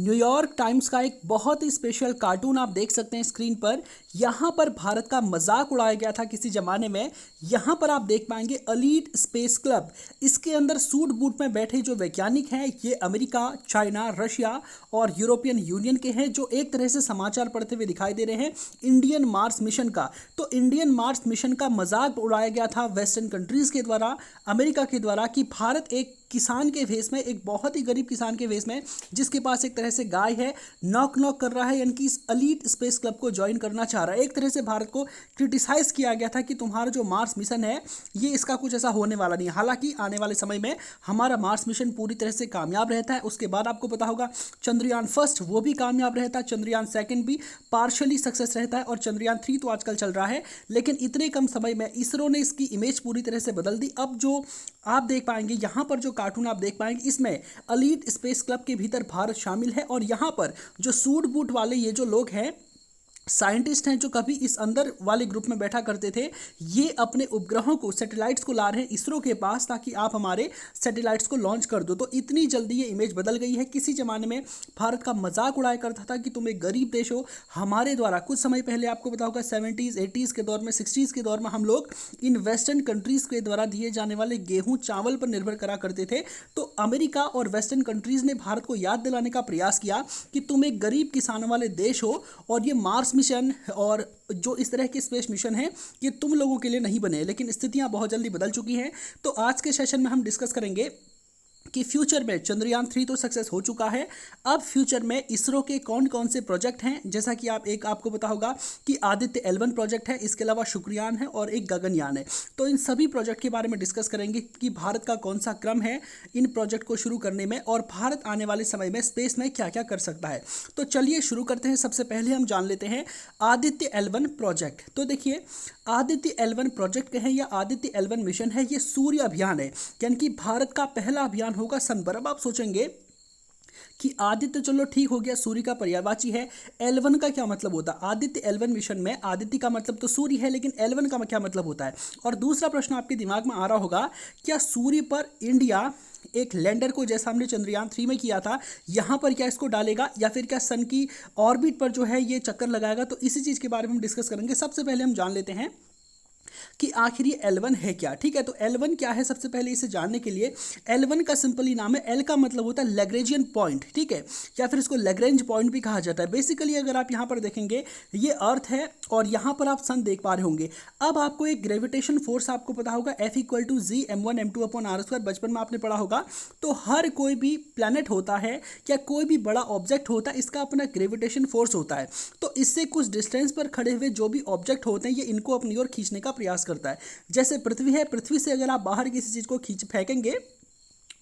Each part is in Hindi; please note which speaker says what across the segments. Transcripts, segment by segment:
Speaker 1: न्यूयॉर्क टाइम्स का एक बहुत ही स्पेशल कार्टून आप देख सकते हैं स्क्रीन पर। यहाँ पर भारत का मजाक उड़ाया गया था किसी जमाने में। यहाँ पर आप देख पाएंगे एलीट स्पेस क्लब। इसके अंदर सूट बूट में बैठे जो वैज्ञानिक हैं ये अमेरिका, चाइना, रशिया और यूरोपियन यूनियन के हैं, जो एक तरह से समाचार पढ़ते हुए दिखाई दे रहे हैं इंडियन मार्स मिशन का। तो इंडियन मार्स मिशन का मजाक उड़ाया गया था वेस्टर्न कंट्रीज के द्वारा, अमेरिका के द्वारा, कि भारत एक किसान के भेस में, एक बहुत ही गरीब किसान के भेस में, जिसके पास एक तरह से गाय है, नॉक नॉक कर रहा है, यानी कि इस एलीट स्पेस क्लब को ज्वाइन करना चाह रहा है। एक तरह से भारत को क्रिटिसाइज किया गया था कि तुम्हारा जो मार्स मिशन है ये इसका कुछ ऐसा होने वाला नहीं। हालांकि आने वाले समय में हमारा मार्स मिशन पूरी तरह से कामयाब रहता है। उसके बाद आपको पता होगा चंद्रयान फर्स्ट वो भी कामयाब रहता है, चंद्रयान सेकंड भी पार्शली सक्सेस रहता है, और चंद्रयान 3 तो आजकल चल रहा है। लेकिन इतने कम समय में इसरो ने इसकी इमेज पूरी तरह से बदल दी। अब जो आप देख पाएंगे यहाँ पर जो कार्टून आप देख पाएंगे, इसमें एलीट स्पेस क्लब के भीतर भारत शामिल है, और यहाँ पर जो सूट बूट वाले ये जो लोग हैं, साइंटिस्ट हैं, जो कभी इस अंदर वाले ग्रुप में बैठा करते थे, ये अपने उपग्रहों को, सैटेलाइट्स को ला रहे हैं इसरो के पास, ताकि आप हमारे सैटेलाइट्स को लॉन्च कर दो। तो इतनी जल्दी ये इमेज बदल गई है। किसी जमाने में भारत का मजाक उड़ाया करता था कि तुम एक गरीब देश हो। हमारे द्वारा कुछ समय पहले आपको पता होगा 70s 80s के दौर में, 60s के दौर में हम लोग इन वेस्टर्न कंट्रीज के द्वारा दिए जाने वाले गेहूं चावल पर निर्भर करा करते थे। तो अमेरिका और वेस्टर्न कंट्रीज ने भारत को याद दिलाने का प्रयास किया कि तुम एक गरीब किसानों वाले देश हो, और ये मार्स मिशन और जो इस तरह के स्पेस मिशन है ये तुम लोगों के लिए नहीं बने। लेकिन स्थितियां बहुत जल्दी बदल चुकी हैं। तो आज के सेशन में हम डिस्कस करेंगे कि फ्यूचर में चंद्रयान 3 तो सक्सेस हो चुका है, अब फ्यूचर में इसरो के कौन कौन से प्रोजेक्ट हैं। जैसा कि आपको पता होगा कि आदित्य L1 प्रोजेक्ट है, इसके अलावा शुक्रयान है और एक गगनयान है। तो इन सभी प्रोजेक्ट के बारे में डिस्कस करेंगे कि भारत का कौन सा क्रम है इन प्रोजेक्ट को शुरू करने में, और भारत आने वाले समय में स्पेस में क्या क्या कर सकता है। तो चलिए शुरू करते हैं। सबसे पहले हम जान लेते हैं आदित्य L1 प्रोजेक्ट। तो देखिए, आदित्य L1 प्रोजेक्ट कहें या आदित्य L1 मिशन है, ये सूर्य अभियान है, यानी कि भारत का पहला अभियान होगा सन पर। अब आप सोचेंगे कि आदित्य चलो ठीक हो गया, सूर्य का पर्यायवाची है, L1 का क्या मतलब होता है। आदित्य L1 मिशन में आदित्य का मतलब तो सूर्य है, लेकिन L1 का क्या मतलब होता है। और दूसरा प्रश्न आपके दिमाग में आ रहा होगा, क्या सूर्य पर इंडिया एक लैंडर को, जैसा हमने चंद्रयान 3 में किया था, यहाँ पर क्या इसको डालेगा, या फिर क्या सन की ऑर्बिट पर जो है ये चक्कर लगाएगा। तो इसी चीज़ के बारे में हम डिस्कस करेंगे। सबसे पहले हम जान लेते हैं कि आखिर ये L1 है क्या। ठीक है, तो L1 क्या है, सबसे पहले इसे जानने के लिए L1 का सिंपली नाम है, L का मतलब होता है लैग्रेंजियन पॉइंट, ठीक है, या फिर इसको लैग्रेंज पॉइंट भी कहा जाता है। बेसिकली अगर आप यहाँ पर देखेंगे ये अर्थ है, और यहाँ पर आप सन देख पा रहे होंगे। अब आपको एक ग्रेविटेशन फोर्स आपको पता होगा F=G m1m2/r², बचपन में आपने पढ़ा होगा। तो हर कोई भी प्लैनेट होता है या कोई भी बड़ा ऑब्जेक्ट होता है, इसका अपना ग्रेविटेशन फोर्स होता है। तो इससे कुछ डिस्टेंस पर खड़े हुए जो भी ऑब्जेक्ट होते हैं, ये इनको अपनी ओर खींचने का प्रयास करता है। जैसे पृथ्वी है, पृथ्वी से अगर आप बाहर किसी चीज को खींच फेंकेंगे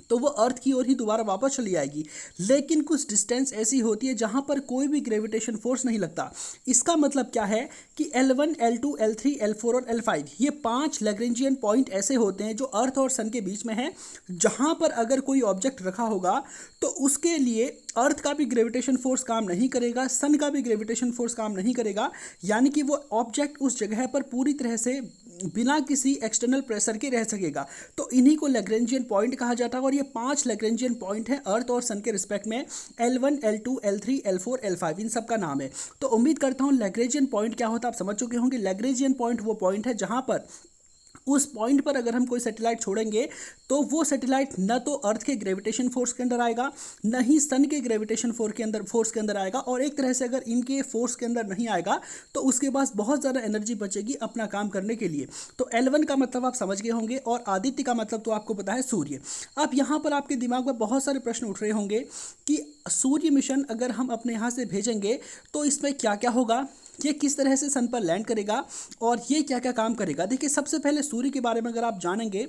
Speaker 1: तो वो अर्थ की ओर ही दोबारा वापस चली आएगी। लेकिन कुछ डिस्टेंस ऐसी होती है जहां पर कोई भी ग्रेविटेशन फोर्स नहीं लगता। इसका मतलब क्या है कि L1, L2, L3, L4 और L5 ये 5 लैग्रेंजियन पॉइंट ऐसे होते हैं जो अर्थ और सन के बीच में है, जहां पर अगर कोई ऑब्जेक्ट रखा होगा तो उसके लिए अर्थ का भी ग्रेविटेशन फोर्स काम नहीं करेगा, सन का भी ग्रेविटेशन फोर्स काम नहीं करेगा, यानी कि वो ऑब्जेक्ट उस जगह पर पूरी तरह से बिना किसी एक्सटर्नल प्रेशर के रह सकेगा। तो इन्हीं को लैग्रेंजियन पॉइंट कहा जाता है, और ये 5 लैग्रेंजियन पॉइंट हैं अर्थ और सन के रिस्पेक्ट में। L1, L2, L3, L4, L5 इन सब का नाम है। तो उम्मीद करता हूँ लैग्रेंजियन पॉइंट क्या होता है आप समझ चुके होंगे। लैग्रेंजियन पॉइंट वो पॉइंट है जहां पर उस पॉइंट पर अगर हम कोई सैटेलाइट छोड़ेंगे तो वो सैटेलाइट न तो अर्थ के ग्रेविटेशन फोर्स के अंदर आएगा, न ही सन के ग्रेविटेशन फोर्स के अंदर आएगा, और एक तरह से अगर इनके फोर्स के अंदर नहीं आएगा तो उसके पास बहुत ज़्यादा एनर्जी बचेगी अपना काम करने के लिए। तो L1 का मतलब आप समझ गए होंगे, और आदित्य का मतलब तो आपको पता है सूर्य। अब यहाँ पर आपके दिमाग में बहुत सारे प्रश्न उठ रहे होंगे कि सूर्य मिशन अगर हम अपने यहाँ से भेजेंगे तो इसमें क्या क्या होगा, ये किस तरह से सन पर लैंड करेगा, और ये क्या क्या काम करेगा। देखिए, सबसे पहले सूर्य के बारे में अगर आप जानेंगे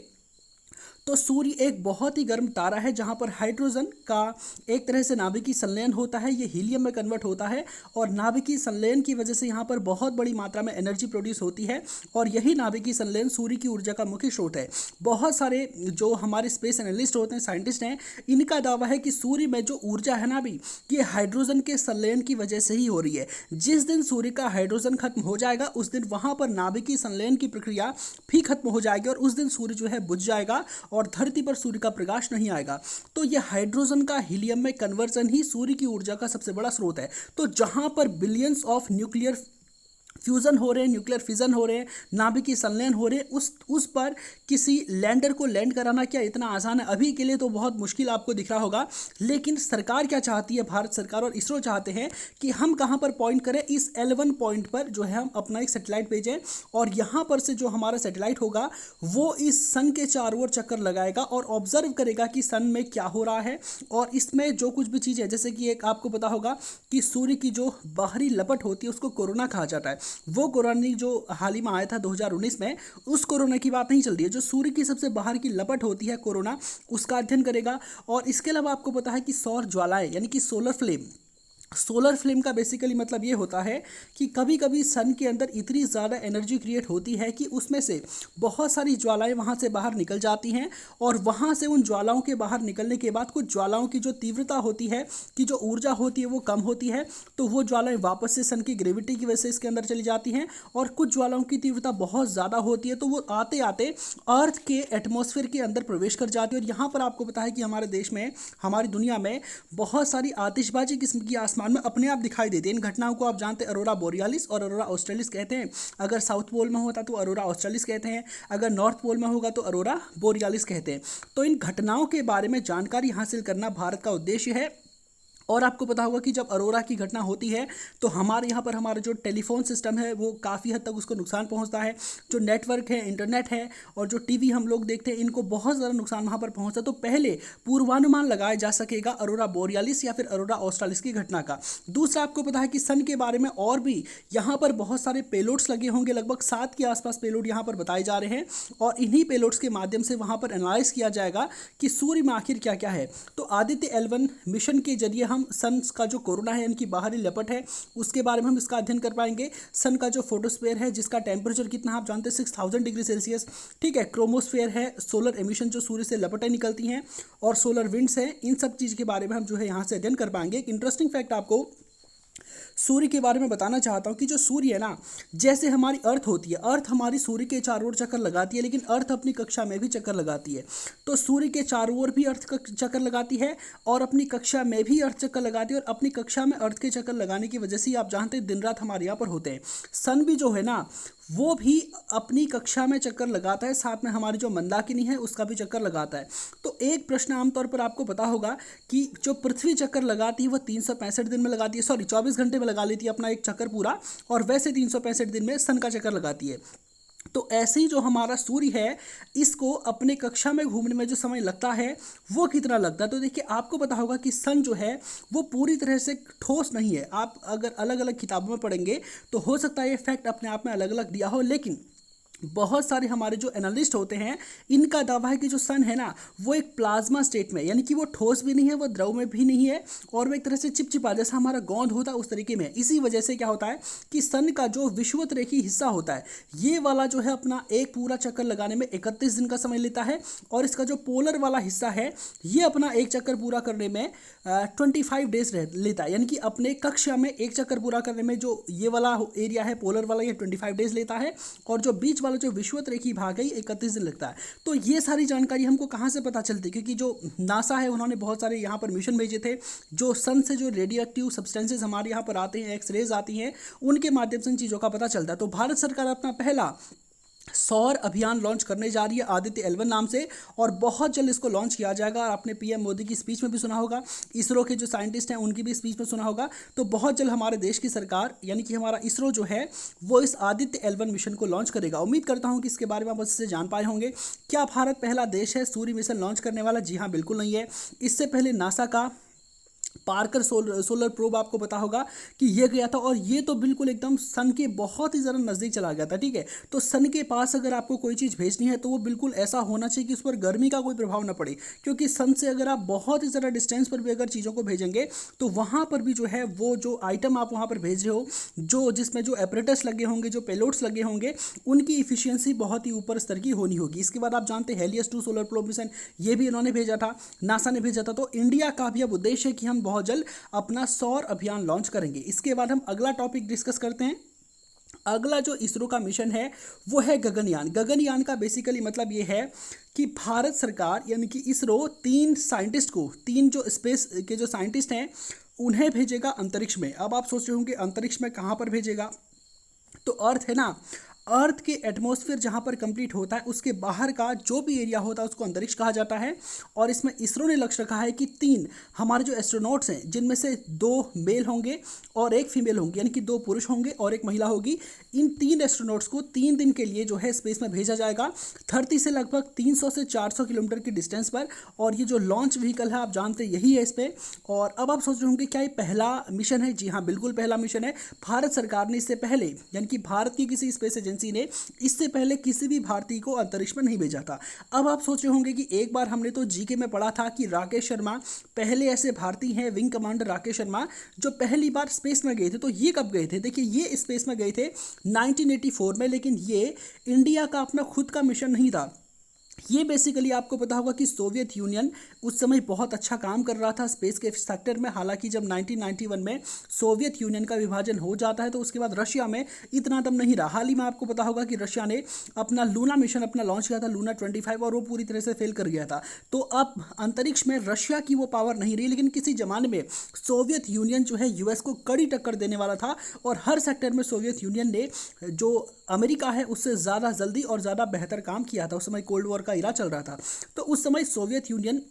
Speaker 1: तो सूर्य एक बहुत ही गर्म तारा है जहां पर हाइड्रोजन का एक तरह से नाभिकीय संलयन होता है, ये हीलियम में कन्वर्ट होता है, और नाभिकीय संलयन की वजह से यहाँ पर बहुत बड़ी मात्रा में एनर्जी प्रोड्यूस होती है, और यही नाभिकीय संलयन सूर्य की ऊर्जा का मुख्य स्रोत है। बहुत सारे जो हमारे स्पेस एनालिस्ट होते हैं, साइंटिस्ट हैं, इनका दावा है कि सूर्य में जो ऊर्जा है ना भी, ये हाइड्रोजन के संलयन की वजह से ही हो रही है। जिस दिन सूर्य का हाइड्रोजन खत्म हो जाएगा उस दिन वहाँ पर नाभिकीय संलयन की प्रक्रिया भी खत्म हो जाएगी, और उस दिन सूर्य जो है बुझ जाएगा, और धरती पर सूर्य का प्रकाश नहीं आएगा तो ये हाइड्रोजन का हीलियम में कन्वर्जन ही सूर्य की ऊर्जा का सबसे बड़ा स्रोत है। तो जहां पर बिलियंस ऑफ न्यूक्लियर फ्यूज़न हो रहे हैं, न्यूक्लियर फिजन हो रहे हैं, नाभिकीय संलयन हो रहे हैं, उस पर किसी लैंडर को लैंड कराना क्या इतना आसान है? अभी के लिए तो बहुत मुश्किल आपको दिख रहा होगा, लेकिन सरकार क्या चाहती है, भारत सरकार और इसरो चाहते हैं कि हम कहाँ पर पॉइंट करें, इस L1 पॉइंट पर जो है हम अपना एक सैटेलाइट भेजें और यहाँ पर से जो हमारा सैटेलाइट होगा वो इस सन के चारों ओर चक्कर लगाएगा और ऑब्जर्व करेगा कि सन में क्या हो रहा है और इसमें जो कुछ भी चीज़ है, जैसे कि एक आपको पता होगा कि सूर्य की जो बाहरी लपट होती है उसको कोरोना कहा जाता है। वो कोरोना जो हाल ही में आया था 2019 में, उस कोरोना की बात नहीं चल रही है। जो सूर्य की सबसे बाहर की लपट होती है कोरोना, उसका अध्ययन करेगा। और इसके अलावा आपको पता है कि सौर ज्वालाएं यानी कि सोलर फ्लेम का बेसिकली मतलब ये होता है कि कभी कभी सन के अंदर इतनी ज़्यादा एनर्जी क्रिएट होती है कि उसमें से बहुत सारी ज्वालाएं वहाँ से बाहर निकल जाती हैं और वहाँ से उन ज्वालाओं के बाहर निकलने के बाद कुछ ज्वालाओं की जो तीव्रता होती है, कि जो ऊर्जा होती है वो कम होती है, तो वो ज्वालाएं वापस से सन की ग्रेविटी की वजह से इसके अंदर चली जाती हैं। और कुछ ज्वालाओं की तीव्रता बहुत ज़्यादा होती है तो वो आते आते अर्थ के एटमॉस्फेयर के अंदर प्रवेश कर जाती है। और यहाँ पर आपको पता है कि हमारे देश में, हमारी दुनिया में बहुत सारी आतिशबाजी किस्म की आसमान में अपने आप दिखाई देती है। इन घटनाओं को आप जानते हैं अरोरा बोरियालिस और अरोरा ऑस्ट्रेलिस कहते हैं। अगर साउथ पोल में होता तो अरोरा ऑस्ट्रेलिस कहते हैं, अगर नॉर्थ पोल में होगा तो अरोरा बोरियालिस कहते हैं। तो इन घटनाओं के बारे में जानकारी हासिल करना भारत का उद्देश्य है। और आपको पता होगा कि जब अरोरा की घटना होती है तो हमारे यहाँ पर हमारा जो टेलीफोन सिस्टम है वो काफ़ी हद तक उसको नुकसान पहुँचता है। जो नेटवर्क है, इंटरनेट है और जो टीवी हम लोग देखते हैं, इनको बहुत ज़्यादा नुकसान वहाँ पर पहुँचता है। तो पहले पूर्वानुमान लगाया जा सकेगा अरोरा बोरियालिस या फिर अरोरा ऑस्ट्रालिस की घटना का। दूसरा, आपको पता है कि सन के बारे में और भी यहाँ पर बहुत सारे पेलोड्स लगे होंगे, लगभग 7 के आसपास पेलोड यहाँ पर बताए जा रहे हैं और इन्हीं पेलोड्स के माध्यम से वहाँ पर एनालाइज किया जाएगा कि सूर्य में आखिर क्या क्या है। तो आदित्य L1 मिशन के जरिए हम सन का जो कोरोना है, इनकी बाहरी लपट है, उसके बारे में हम इसका अध्ययन कर पाएंगे। सन का जो फोटोस्फीयर है, जिसका टेम्परेचर कितना आप जानते हैं 6000 डिग्री सेल्सियस, ठीक है। क्रोमोस्फीयर है, सोलर एमिशन जो सूर्य से लपटें निकलती हैं, और सोलर विंड्स हैं। इन सब चीज़ के बारे में हम जो है यहाँ से अध्ययन कर पाएंगे। एक इंटरेस्टिंग फैक्ट आपको सूर्य के बारे में बताना चाहता हूँ कि जो सूर्य है ना, जैसे हमारी अर्थ होती है, अर्थ हमारी सूर्य के चारों ओर चक्कर लगाती है, लेकिन अर्थ अपनी कक्षा में भी चक्कर लगाती है। तो सूर्य के चारों ओर भी अर्थ चक्कर लगाती है और अपनी कक्षा में भी अर्थ चक्कर लगाती है। और अपनी कक्षा में अर्थ के चक्कर लगाने की वजह से आप जानते हैं दिन रात हमारे यहाँ पर होते हैं। सन भी जो है ना, वो भी अपनी कक्षा में चक्कर लगाता है, साथ में हमारी जो मंदाकिनी है उसका भी चक्कर लगाता है। तो एक प्रश्न आमतौर पर आपको पता होगा कि जो पृथ्वी चक्कर लगाती है वो 365 दिन में लगाती है, सॉरी 24 घंटे में लगा लेती है अपना एक चक्कर पूरा, और वैसे 365 दिन में सन का चक्कर लगाती है। तो ऐसे ही जो हमारा सूर्य है, इसको अपने कक्षा में घूमने में जो समय लगता है वो कितना लगता है। तो देखिए, आपको पता होगा कि सन जो है वो पूरी तरह से ठोस नहीं है। आप अगर अलग अलग किताबों में पढ़ेंगे तो हो सकता है ये फैक्ट अपने आप में अलग अलग दिया हो, लेकिन बहुत सारे हमारे जो एनालिस्ट होते हैं, इनका दावा है कि जो सन है ना, वो एक प्लाज्मा स्टेट में, यानी कि वो ठोस भी नहीं है, वो द्रव में भी नहीं है, और वो एक तरह से चिपचिपा, जैसा हमारा गोंद होता है उस तरीके में। इसी वजह से क्या होता है कि सन का जो विषुवत रेखी हिस्सा होता है, ये वाला जो है अपना एक पूरा चक्कर लगाने में 31 दिन का समय लेता है, और इसका जो पोलर वाला हिस्सा है ये अपना एक चक्कर पूरा करने में 25 डेज लेता है। यानी कि अपने कक्षा में एक चक्कर पूरा करने में जो ये वाला एरिया है पोलर वाला, ये 25 डेज लेता है, और जो बीच वाला जो विषुवत रेखी भाग है 31 दिन लगता है। तो ये सारी जानकारी हमको कहाँ से पता चलती है? क्योंकि जो नासा है उन्होंने बहुत सारे यहाँ पर मिशन भेजे थे, जो सन से जो रेडियो एक्टिव सब्सटेंसेज हमारे यहाँ पर आते हैं, एक्सरेज आती हैं, उनके माध्यम से इन चीज़ों का पता चलता है। तो भारत सरकार अपना पहला सौर अभियान लॉन्च करने जा रही है आदित्य L1 नाम से, और बहुत जल्द इसको लॉन्च किया जाएगा। आपने पीएम मोदी की स्पीच में भी सुना होगा, इसरो के जो साइंटिस्ट हैं उनकी भी स्पीच में सुना होगा। तो बहुत जल्द हमारे देश की सरकार यानी कि हमारा इसरो जो है वो इस आदित्य L1 मिशन को लॉन्च करेगा। उम्मीद करता हूँ कि इसके बारे में आप अच्छे से जान पाए होंगे। क्या भारत पहला देश है सूर्य मिशन लॉन्च करने वाला? जी हाँ, बिल्कुल नहीं है। इससे पहले नासा का पार्कर सोलर प्रोब आपको पता होगा कि ये गया था, और ये तो बिल्कुल एकदम सन के बहुत ही ज़्यादा नज़दीक चला गया था, ठीक है। तो सन के पास अगर आपको कोई चीज़ भेजनी है तो वो बिल्कुल ऐसा होना चाहिए कि उस पर गर्मी का कोई प्रभाव ना पड़े, क्योंकि सन से अगर आप बहुत ही ज़्यादा डिस्टेंस पर भी अगर चीज़ों को भेजेंगे तो वहाँ पर भी जो है वो जो आइटम आप वहाँ पर भेज रहे हो, जो जिसमें जो एपरेटस लगे होंगे, जो पेलोड्स लगे होंगे, उनकी इफिशियंसी बहुत ही ऊपर स्तर की होनी होगी। इसके बाद आप जानते हैं हेलियस 2 सोलर प्रोब मिशन, ये भी इन्होंने भेजा था, नासा ने भेजा था। तो इंडिया का भी अब उद्देश्य है कि हम बहुत जल्द अपना सौर अभियान लॉन्च करेंगे। इसके बाद हम अगला टॉपिक डिस्कस करते हैं। अगला जो इसरो का मिशन है वो है गगनयान। गगनयान का बेसिकली मतलब ये है कि भारत सरकार यानी कि इसरो तीन जो स्पेस के जो साइंटिस्ट हैं उन्हें भेजेगा अंतरिक्ष में। अब आप सोच रहे होंगे अंतरिक्ष में कहाँ पर भेजेगा, तो अर्थ है ना, अर्थ के एटमॉस्फेयर जहाँ पर कंप्लीट होता है उसके बाहर का जो भी एरिया होता है उसको अंतरिक्ष कहा जाता है। और इसमें इसरो ने लक्ष्य रखा है कि 3 हमारे जो एस्ट्रोनॉट्स हैं जिनमें से 2 मेल होंगे और 1 फीमेल होंगी, यानी कि 2 पुरुष होंगे और 1 महिला होगी। इन 3 एस्ट्रोनॉट्स को 3 दिन के लिए जो है स्पेस में भेजा जाएगा, धरती से लगभग 300 से 400 किलोमीटर की डिस्टेंस पर। और ये जो लॉन्च व्हीकल है आप जानते हैं यही है इस पर। और अब आप सोच रहे होंगे क्या ये पहला मिशन है? जी हाँ, बिल्कुल पहला मिशन है। भारत सरकार ने इससे पहले यानी कि भारत की किसी स्पेस एजेंसी ने इससे पहले किसी भी भारतीय को अंतरिक्ष में नहीं भेजा था। अब आप सोच रहे होंगे कि एक बार हमने तो जीके में पढ़ा था कि राकेश शर्मा पहले ऐसे भारतीय हैं, विंग कमांडर राकेश शर्मा, जो पहली बार स्पेस में गए थे। तो ये कब गए थे? देखिए ये स्पेस में गए थे 1984 में, लेकिन ये इंडिया का अपना खुद का मिशन नहीं था। ये बेसिकली आपको पता होगा कि सोवियत यूनियन उस समय बहुत अच्छा काम कर रहा था स्पेस के सेक्टर में। हालांकि जब 1991 में सोवियत यूनियन का विभाजन हो जाता है तो उसके बाद रशिया में इतना दम नहीं रहा। हाल ही में आपको पता होगा कि रशिया ने अपना लूना मिशन अपना लॉन्च किया था, लूना 25, और वो पूरी तरह से फेल कर गया था। तो अब अंतरिक्ष में रशिया की वो पावर नहीं रही, लेकिन किसी जमाने में सोवियत यूनियन जो है यूएस को कड़ी टक्कर देने वाला था और हर सेक्टर में सोवियत यूनियन ने जो अमेरिका है उससे ज़्यादा जल्दी और ज़्यादा बेहतर काम किया था। उस समय कोल्ड वॉर का इरा चल रहा था। तो उस समय सोवियत यूनियन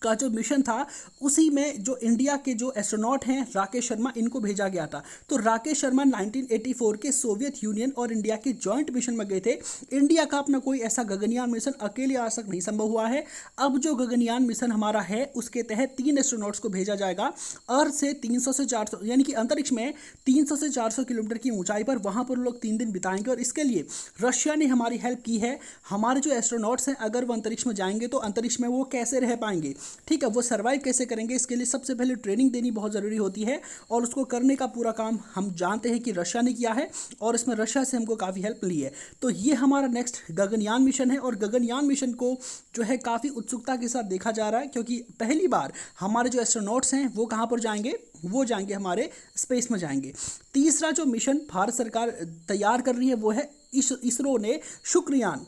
Speaker 1: का जो मिशन था उसी में जो इंडिया के जो एस्ट्रोनॉट हैं राकेश शर्मा, इनको भेजा गया था। तो राकेश शर्मा 1984 के सोवियत यूनियन और इंडिया के जॉइंट मिशन में गए थे। इंडिया का अपना कोई ऐसा गगनयान मिशन अकेले आज तक नहीं संभव हुआ है। अब जो गगनयान मिशन हमारा है उसके तहत 3 एस्ट्रोनॉट्स को भेजा जाएगा अर्थ से 300 से 400 यानी कि अंतरिक्ष में 300 से 400 किलोमीटर की ऊंचाई पर, वहां पर लोग 3 दिन बिताएंगे। और इसके लिए रशिया ने हमारी हेल्प की है। हमारे जो एस्ट्रोनॉट्स हैं अगर वो अंतरिक्ष में जाएंगे तो अंतरिक्ष में वो कैसे रह पाएंगे, ठीक है, वो सर्वाइव कैसे करेंगे, इसके लिए सबसे पहले ट्रेनिंग देनी बहुत ज़रूरी होती है। और उसको करने का पूरा काम हम जानते हैं कि रशिया ने किया है और इसमें रशिया से हमको काफ़ी हेल्प ली है। तो ये हमारा नेक्स्ट गगनयान मिशन है। और गगनयान मिशन को जो है काफ़ी उत्सुकता के साथ देखा जा रहा है, क्योंकि पहली बार हमारे जो एस्ट्रोनॉट्स हैं वो कहाँ पर जाएंगे, वो जाएंगे हमारे स्पेस में जाएंगे। तीसरा जो मिशन भारत सरकार तैयार कर रही है वो है इसरो ने शुक्रयान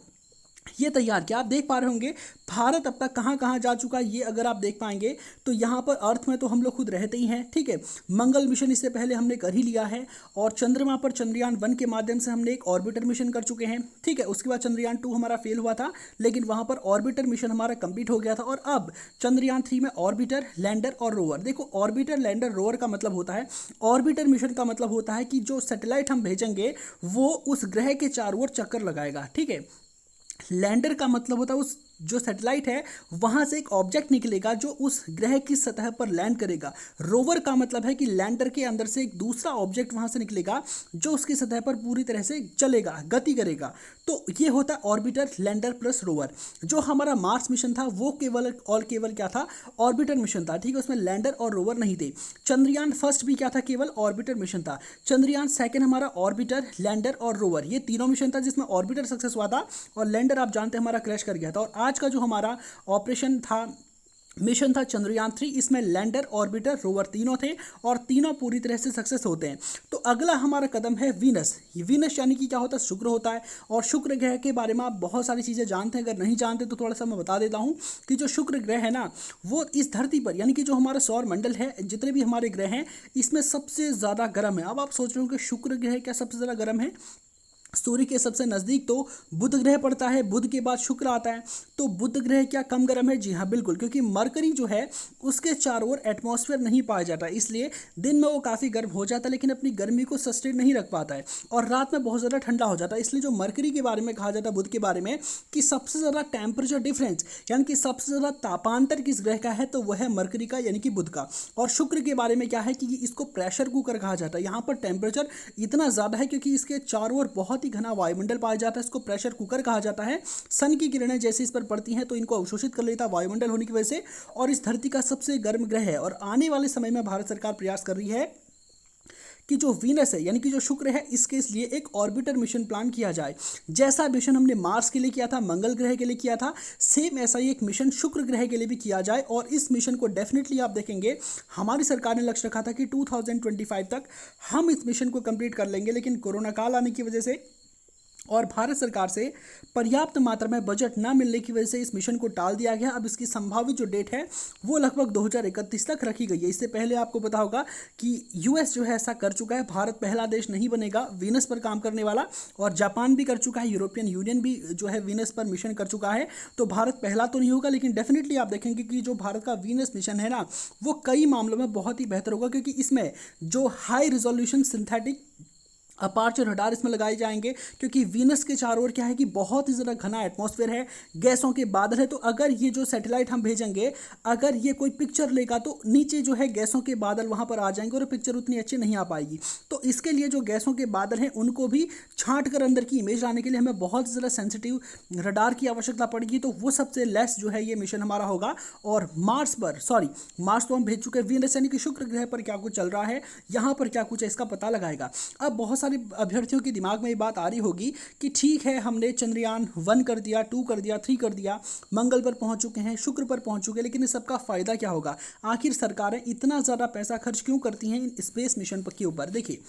Speaker 1: ये तैयार किया। आप देख पा रहे होंगे भारत अब तक कहाँ कहाँ जा चुका है। ये अगर आप देख पाएंगे तो यहाँ पर अर्थ में तो हम लोग खुद रहते ही हैं, ठीक है। मंगल मिशन इससे पहले हमने कर ही लिया है और चंद्रमा पर चंद्रयान 1 के माध्यम से हमने एक ऑर्बिटर मिशन कर चुके हैं, ठीक है। उसके बाद चंद्रयान 2 हमारा फेल हुआ था, लेकिन वहाँ पर ऑर्बिटर मिशन हमारा कंप्लीट हो गया था। और अब चंद्रयान 3 में ऑर्बिटर, लैंडर और रोवर। देखो ऑर्बिटर, लैंडर, रोवर का मतलब होता है, ऑर्बिटर मिशन का मतलब होता है कि जो सैटेलाइट हम भेजेंगे वो उस ग्रह के चारों ओर चक्कर लगाएगा, ठीक है। लैंडर का मतलब होता है उस जो सैटेलाइट है वहां से एक ऑब्जेक्ट निकलेगा जो उस ग्रह की सतह पर लैंड करेगा। रोवर का मतलब है कि लैंडर के अंदर से एक दूसरा ऑब्जेक्ट वहां से निकलेगा जो उसकी सतह पर पूरी तरह से चलेगा, गति करेगा। तो ये होता है ऑर्बिटर, लैंडर प्लस रोवर। जो हमारा मार्स मिशन था वो केवल और केवल क्या था, ऑर्बिटर मिशन था, ठीक है। उसमें लैंडर और रोवर नहीं थे। चंद्रयान फर्स्ट भी क्या था, केवल ऑर्बिटर मिशन था। चंद्रयान सेकंड हमारा ऑर्बिटर, लैंडर और रोवर, ये तीनों मिशन था जिसमें ऑर्बिटर सक्सेस हुआ था और लैंडर आप जानते हैं हमारा क्रैश कर गया था। और आज का जो हमारा ऑपरेशन था, मिशन था चंद्रयान 3, इसमें लैंडर, ऑर्बिटर, रोवर तीनों थे और तीनों पूरी तरह से सक्सेस होते हैं। तो अगला हमारा कदम है वीनस। वीनस यानी कि क्या होता है, शुक्र होता है। और शुक्र ग्रह के बारे में आप बहुत सारी चीज़ें जानते हैं, अगर नहीं जानते तो थोड़ा सा मैं बता देता हूँ कि जो शुक्र ग्रह है ना वो इस धरती पर यानी कि जो हमारा सौर मंडल है, जितने भी हमारे ग्रह हैं इसमें सबसे ज़्यादा गर्म है। अब आप सोच रहे हो कि शुक्र ग्रह क्या सबसे ज़्यादा गर्म है, सूर्य के सबसे नज़दीक तो बुध ग्रह पड़ता है, बुध के बाद शुक्र आता है। तो बुध ग्रह क्या कम गर्म है? जी हाँ बिल्कुल, क्योंकि मरकरी जो है उसके चारों ओर एटमॉस्फेयर नहीं पाया जाता, इसलिए दिन में वो काफ़ी गर्म हो जाता है लेकिन अपनी गर्मी को सस्टेन नहीं रख पाता है और रात में बहुत ज़्यादा ठंडा हो जाता है। इसलिए जो मरकरी के बारे में कहा जाता है, बुध के बारे में, कि सबसे ज़्यादा टेम्परेचर डिफरेंस यानी कि सबसे ज़्यादा तापांतर किस ग्रह का है, तो वह है मरकरी का यानी कि बुध का। और शुक्र के बारे में क्या है कि इसको प्रेशर कुकर कहा जाता है। यहाँ पर टेम्परेचर इतना ज़्यादा है क्योंकि इसके चारों ओर बहुत ही घना वायुमंडल पाया जाता है, इसको प्रेशर कुकर कहा जाता है। सन की किरणें जैसे इस पर पड़ती हैं तो इनको अवशोषित कर लेता है वायुमंडल होने की वजह से, और इस धरती का सबसे गर्म ग्रह है। और आने वाले समय में भारत सरकार प्रयास कर रही है कि जो वीनस है यानी कि जो शुक्र है इसके लिए एक ऑर्बिटर मिशन प्लान किया जाए। जैसा मिशन हमने मार्स के लिए किया था, मंगल ग्रह के लिए किया था, सेम ऐसा ही एक मिशन शुक्र ग्रह के लिए भी किया जाए। और इस मिशन को डेफिनेटली आप देखेंगे हमारी सरकार ने लक्ष्य रखा था कि 2025 तक हम इस मिशन को कंप्लीट कर लेंगे, लेकिन कोरोना काल आने की वजह से और भारत सरकार से पर्याप्त मात्रा में बजट ना मिलने की वजह से इस मिशन को टाल दिया गया। अब इसकी संभावित जो डेट है वो लगभग 2031 तक रखी गई है। इससे पहले आपको पता होगा कि यूएस जो है ऐसा कर चुका है, भारत पहला देश नहीं बनेगा वीनस पर काम करने वाला, और जापान भी कर चुका है, यूरोपियन यूनियन भी जो है वीनस पर मिशन कर चुका है। तो भारत पहला तो नहीं होगा, लेकिन डेफिनेटली आप देखेंगे कि जो भारत का वीनस मिशन है ना वो कई मामलों में बहुत ही बेहतर होगा, क्योंकि इसमें जो high resolution synthetic aperture radar इसमें लगाए जाएंगे, क्योंकि वीनस के चारों ओर क्या है कि बहुत ही ज़्यादा घना एटमॉस्फेयर है, गैसों के बादल है। तो अगर ये जो सैटेलाइट हम भेजेंगे अगर ये कोई पिक्चर लेगा तो नीचे जो है गैसों के बादल वहाँ पर आ जाएंगे और पिक्चर उतनी अच्छी नहीं आ पाएगी। तो इसके लिए जो गैसों के बादल हैं उनको भी छांट कर अंदर की इमेज लाने के लिए हमें बहुत ज़्यादा सेंसिटिव रडार की आवश्यकता पड़ेगी। तो वो सबसे लेस जो है ये मिशन हमारा होगा। और मार्स तो हम भेज चुके हैं, वीनस यानी कि शुक्र ग्रह पर क्या कुछ चल रहा है, यहाँ पर क्या कुछ है, इसका पता लगाएगा। अब बहुत सारे अभ्यर्थियों के दिमाग में ये बात आ रही होगी कि ठीक है हमने चंद्रयान 1 कर दिया, 2 कर दिया, 3 कर दिया, मंगल पर पहुंच चुके हैं, शुक्र पर पहुंच चुके हैं, लेकिन इस सबका फायदा क्या होगा? आखिर सरकारें इतना ज़्यादा पैसा खर्च क्यों करती हैं इन स्पेस मिशन के ऊपर? देखिए,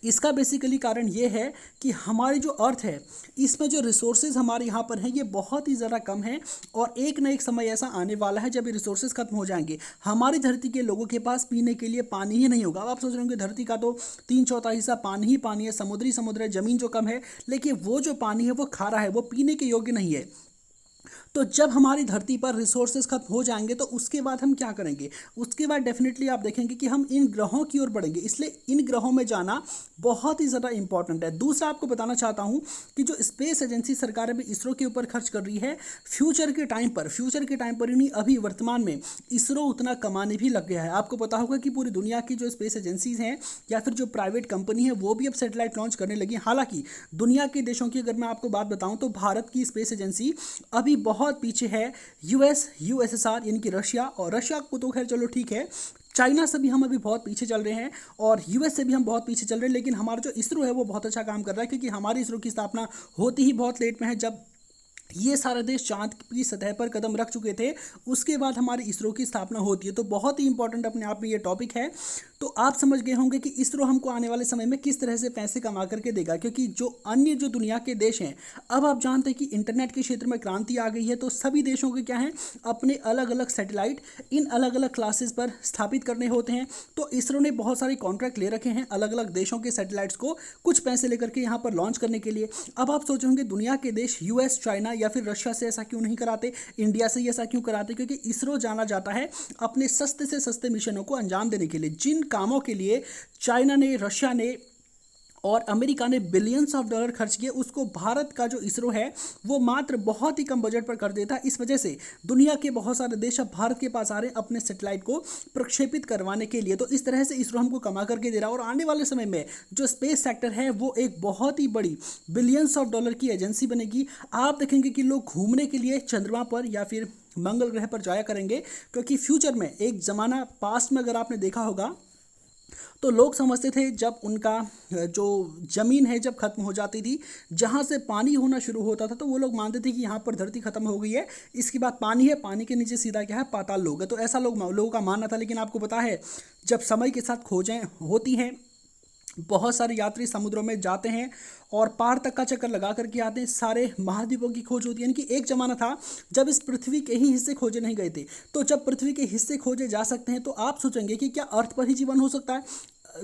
Speaker 1: इसका बेसिकली कारण ये है कि हमारी जो अर्थ है इसमें जो रिसोर्सेज हमारे यहाँ पर हैं ये बहुत ही ज़्यादा कम है, और एक ना एक समय ऐसा आने वाला है जब ये रिसोर्सेज खत्म हो जाएंगे, हमारी धरती के लोगों के पास पीने के लिए पानी ही नहीं होगा। अब आप सोच रहे होंगे धरती का तो 3/4 हिस्सा पानी ही पानी है, समुद्र है, ज़मीन जो कम है, लेकिन वो जो पानी है वो खारा है, वो पीने के योग्य नहीं है। तो जब हमारी धरती पर रिसोर्सेज खत्म हो जाएंगे तो उसके बाद हम क्या करेंगे? उसके बाद डेफिनेटली आप देखेंगे कि हम इन ग्रहों की ओर बढ़ेंगे, इसलिए इन ग्रहों में जाना बहुत ही ज़्यादा इंपॉर्टेंट है। दूसरा आपको बताना चाहता हूं कि जो स्पेस एजेंसी सरकार अभी इसरो के ऊपर खर्च कर रही है, फ्यूचर के टाइम पर ही नहीं, अभी वर्तमान में इसरो उतना कमाने भी लग गया है। आपको पता होगा कि पूरी दुनिया की जो स्पेस एजेंसीज हैं या फिर जो प्राइवेट कंपनी है वो भी अब सैटेलाइट लॉन्च करने लगी। हालांकि दुनिया के देशों की अगर मैं आपको बात बताऊं तो भारत की स्पेस एजेंसी अभी बहुत पीछे है यूएसएसआर यानी कि रशिया, और रशिया को तो खैर चलो ठीक है, चाइना से भी हम अभी बहुत पीछे चल रहे हैं और यूएस से भी हम बहुत पीछे चल रहे हैं। लेकिन हमारा जो इसरो है वो बहुत अच्छा काम कर रहा है, क्योंकि हमारी इसरो की स्थापना होती ही बहुत लेट में है। जब ये सारे देश चांद की सतह पर कदम रख चुके थे उसके बाद हमारी इसरो की स्थापना होती है। तो बहुत ही इंपॉर्टेंट अपने आप में ये टॉपिक है। तो आप समझ गए होंगे कि इसरो हमको आने वाले समय में किस तरह से पैसे कमा करके देगा, क्योंकि जो अन्य जो दुनिया के देश हैं, अब आप जानते हैं कि इंटरनेट के क्षेत्र में क्रांति आ गई है। तो सभी देशों के क्या है, अपने अलग अलग सैटेलाइट इन अलग अलग क्लासेस पर स्थापित करने होते हैं। तो इसरो ने बहुत सारे कॉन्ट्रैक्ट ले रखे हैं अलग अलग देशों के सैटेलाइट्स को कुछ पैसे लेकर के यहाँ पर लॉन्च करने के लिए। अब आप सोच होंगे दुनिया के देश यूएस, चाइना या फिर रशिया से ऐसा क्यों नहीं कराते, इंडिया से ऐसा क्यों कराते? क्योंकि इसरो जाना जाता है अपने सस्ते से सस्ते मिशनों को अंजाम देने के लिए। जिन कामों के लिए चाइना ने, रशिया ने और अमेरिका ने बिलियंस ऑफ डॉलर खर्च किए, उसको भारत का जो इसरो है वो मात्र बहुत ही कम बजट पर कर देता है। इस वजह से दुनिया के बहुत सारे देश अब भारत के पास आ रहे हैं अपने सैटेलाइट को प्रक्षेपित करवाने के लिए। तो इस तरह से इसरो हमको कमा करके दे रहा है, और आने वाले समय में जो स्पेस सेक्टर है वो एक बहुत ही बड़ी बिलियंस ऑफ डॉलर की एजेंसी बनेगी। आप देखेंगे कि लोग घूमने के लिए चंद्रमा पर या फिर मंगल ग्रह पर जाया करेंगे, क्योंकि फ्यूचर में एक ज़माना पास्ट में अगर आपने देखा होगा तो लोग समझते थे जब उनका जो ज़मीन है जब खत्म हो जाती थी, जहाँ से पानी होना शुरू होता था, तो वो लोग मानते थे कि यहाँ पर धरती खत्म हो गई है, इसके बाद पानी है, पानी के नीचे सीधा क्या है, पाताल लोग है। तो ऐसा लोगों का मानना था। लेकिन आपको पता है जब समय के साथ खोजें होती हैं, बहुत सारे यात्री समुद्रों में जाते हैं और पार तक का चक्कर लगा करके आते हैं, सारे महाद्वीपों की खोज होती है। यानी कि एक ज़माना था जब इस पृथ्वी के ही हिस्से खोजे नहीं गए थे। तो जब पृथ्वी के हिस्से खोजे जा सकते हैं तो आप सोचेंगे कि क्या अर्थ पर ही जीवन हो सकता है?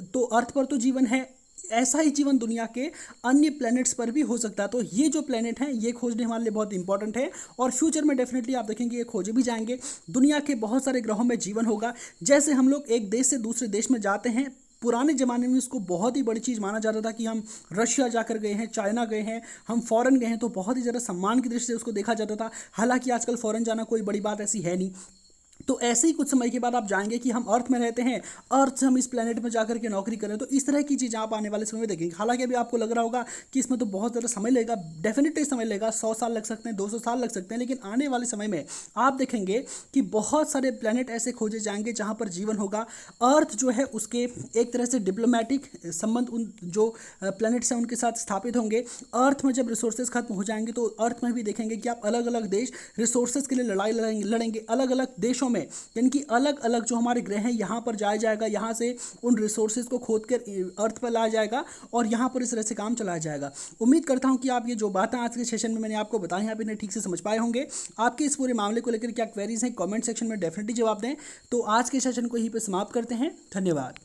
Speaker 1: तो अर्थ पर तो जीवन है, ऐसा ही जीवन दुनिया के अन्य प्लैनेट्स पर भी हो सकता है। तो ये जो प्लैनेट हैं ये खोजने हमारे लिए बहुत इंपॉर्टेंट है, और फ्यूचर में डेफिनेटली आप देखेंगे ये खोजे भी जाएंगे। दुनिया के बहुत सारे ग्रहों में जीवन होगा। जैसे हम लोग एक देश से दूसरे देश में जाते हैं, पुराने ज़माने में इसको बहुत ही बड़ी चीज़ माना जाता था कि हम रशिया जाकर गए हैं, चाइना गए हैं, हम फॉरेन गए हैं, तो बहुत ही ज़्यादा सम्मान की दृष्टि से उसको देखा जाता था। हालांकि आजकल फॉरेन जाना कोई बड़ी बात ऐसी है नहीं। तो ऐसे ही कुछ समय के बाद आप जाएंगे कि हम अर्थ में रहते हैं, अर्थ से हम इस प्लेनेट में जाकर के नौकरी करें। तो इस तरह की चीज़ें आप आने वाले समय में देखेंगे। हालांकि अभी आपको लग रहा होगा कि इसमें तो बहुत ज़्यादा समय लगेगा, डेफिनेटली समय लगेगा, 100 साल लग सकते हैं, 200 साल लग सकते हैं, लेकिन आने वाले समय में आप देखेंगे कि बहुत सारे प्लेनेट ऐसे खोजे जाएंगे जहाँ पर जीवन होगा। अर्थ जो है उसके एक तरह से डिप्लोमेटिक संबंध उन जो प्लेनेट्स हैं उनके साथ स्थापित होंगे। अर्थ में जब रिसोर्सेज खत्म हो जाएंगे तो अर्थ में भी देखेंगे कि आप अलग अलग देश रिसोर्सेज के लिए लड़ाई लड़ेंगे अलग अलग देशों में, यानी कि अलग अलग जो हमारे ग्रह हैं यहाँ पर जाया जाएगा, यहाँ से उन रिसोर्सेज को खोद कर अर्थ पर लाया जाएगा और यहाँ पर इस तरह से काम चलाया जाएगा। उम्मीद करता हूँ कि आप ये जो बातें आज के सेशन में मैंने आपको बताई हैं आप इन्हें ठीक से समझ पाए होंगे। आपके इस पूरे मामले को लेकर क्या क्वेरीज हैं कमेंट सेक्शन में डेफिनेटली जवाब दें। तो आज के सेशन को यहीं पर समाप्त करते हैं। धन्यवाद।